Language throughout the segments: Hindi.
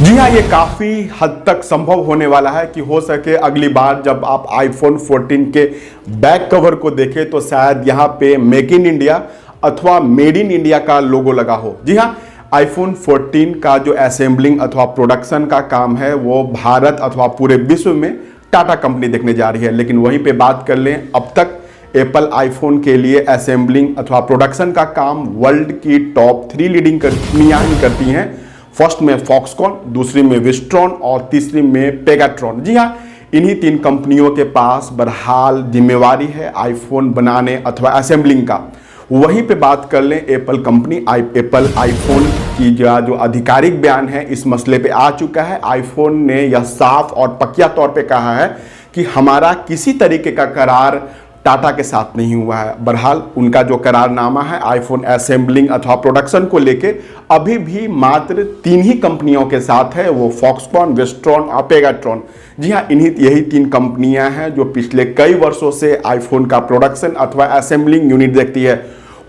जी हाँ, ये काफ़ी हद तक संभव होने वाला है कि हो सके अगली बार जब आप आईफोन 14 के बैक कवर को देखें तो शायद यहाँ पे मेक इन इंडिया अथवा मेड इन इंडिया का लोगो लगा हो। जी हाँ, आईफोन 14 का जो असेंबलिंग अथवा प्रोडक्शन का काम है वो भारत अथवा पूरे विश्व में टाटा कंपनी देखने जा रही है। लेकिन वहीं पे बात कर लें, अब तक एप्पल आईफोन के लिए असेंबलिंग अथवा प्रोडक्शन का काम वर्ल्ड की टॉप 3 लीडिंग कंपनियां ही करती हैं। फर्स्ट में फॉक्सकॉन, दूसरी में विस्ट्रॉन और तीसरी में पेगाट्रॉन। जी हाँ, इन्हीं 3 कंपनियों के पास बहरहाल जिम्मेवारी है आईफोन बनाने अथवा असेंबलिंग का। वहीं पे बात कर लें एप्पल कंपनी, एप्पल आईफोन की जो आधिकारिक बयान है इस मसले पे आ चुका है। आईफोन ने यह साफ और पक्का तौर पे कहा है कि हमारा किसी तरीके का करार टाटा के साथ नहीं हुआ है। बहरहाल उनका जो करारनामा है आईफोन असेंबलिंग अथवा प्रोडक्शन को लेके अभी भी मात्र 3 ही कंपनियों के साथ है, वो फॉक्सकॉन, विस्ट्रॉन और पेगाट्रॉन। जी हाँ, यही 3 कंपनियां हैं जो पिछले कई वर्षों से आईफोन का प्रोडक्शन अथवा असेंबलिंग यूनिट देखती है।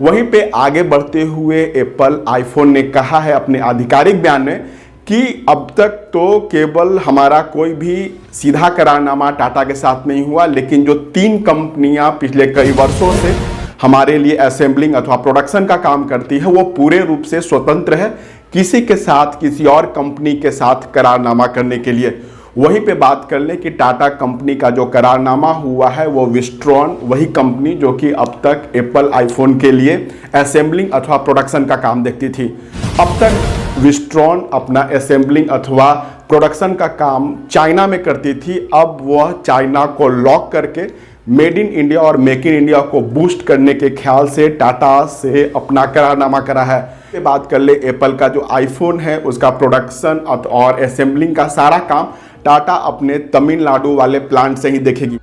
वहीं पे आगे बढ़ते हुए एप्पल आईफोन ने कहा है अपने आधिकारिक बयान में कि अब तक तो केवल हमारा कोई भी सीधा करारनामा टाटा के साथ नहीं हुआ, लेकिन जो 3 कंपनियां पिछले कई वर्षों से हमारे लिए असेंबलिंग अथवा प्रोडक्शन का काम करती है वो पूरे रूप से स्वतंत्र है किसी के साथ, किसी और कंपनी के साथ करारनामा करने के लिए। वहीं पे बात कर लें कि टाटा कंपनी का जो करारनामा हुआ है वो विस्ट्रॉन, वही कंपनी जो कि अब तक एप्पल आईफोन के लिए असेंबलिंग अथवा प्रोडक्शन का काम देखती थी। अब तक विस्ट्रॉन अपना असेंबलिंग अथवा प्रोडक्शन का काम चाइना में करती थी, अब वह चाइना को लॉक करके मेड इन इंडिया और मेक इन इंडिया को बूस्ट करने के ख्याल से टाटा से अपना करारनामा करा है। बात कर ले एप्पल का जो आईफोन है उसका प्रोडक्शन और असेंबलिंग का सारा काम टाटा अपने तमिलनाडु वाले प्लांट से ही देखेगी।